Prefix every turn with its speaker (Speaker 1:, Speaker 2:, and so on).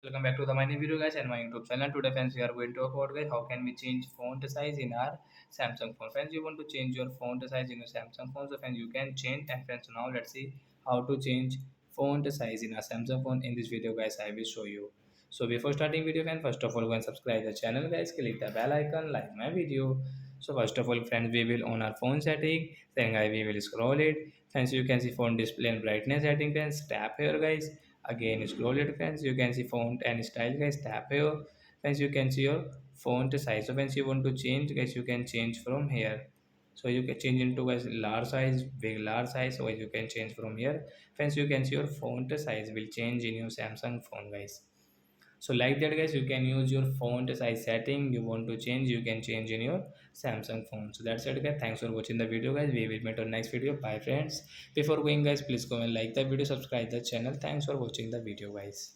Speaker 1: Welcome back to the my new video guys and my YouTube channel. Today friends we are going to talk about guys how can we change font size in our Samsung phone. Friends, you want to change your font size in your Samsung phone, so friends you can change. And friends, now let's see how to change font size in our Samsung phone. In this video guys I will show you. So before starting video friends, first of all go and subscribe the channel guys, click the bell icon, like my video. So first of all friends, we will on our phone setting, then guys we will scroll it. Friends, you can see phone display and brightness setting. Friends, tap here guys. Again scroll it friends, you can see font and style guys, tap here. Friends, you can see your font size. So friends, you want to change guys, you can change from here. So you can change into guys large size, big large size, so you can change from here. Friends, you can see your font size will change in your Samsung phone guys. So like that guys, you can use your font size setting. You want to change, you can change in your Samsung phone. So that's it guys, thanks for watching the video guys. We will meet on next video. Bye friends. Before going guys, please go and like the video, subscribe the channel. Thanks for watching the video guys.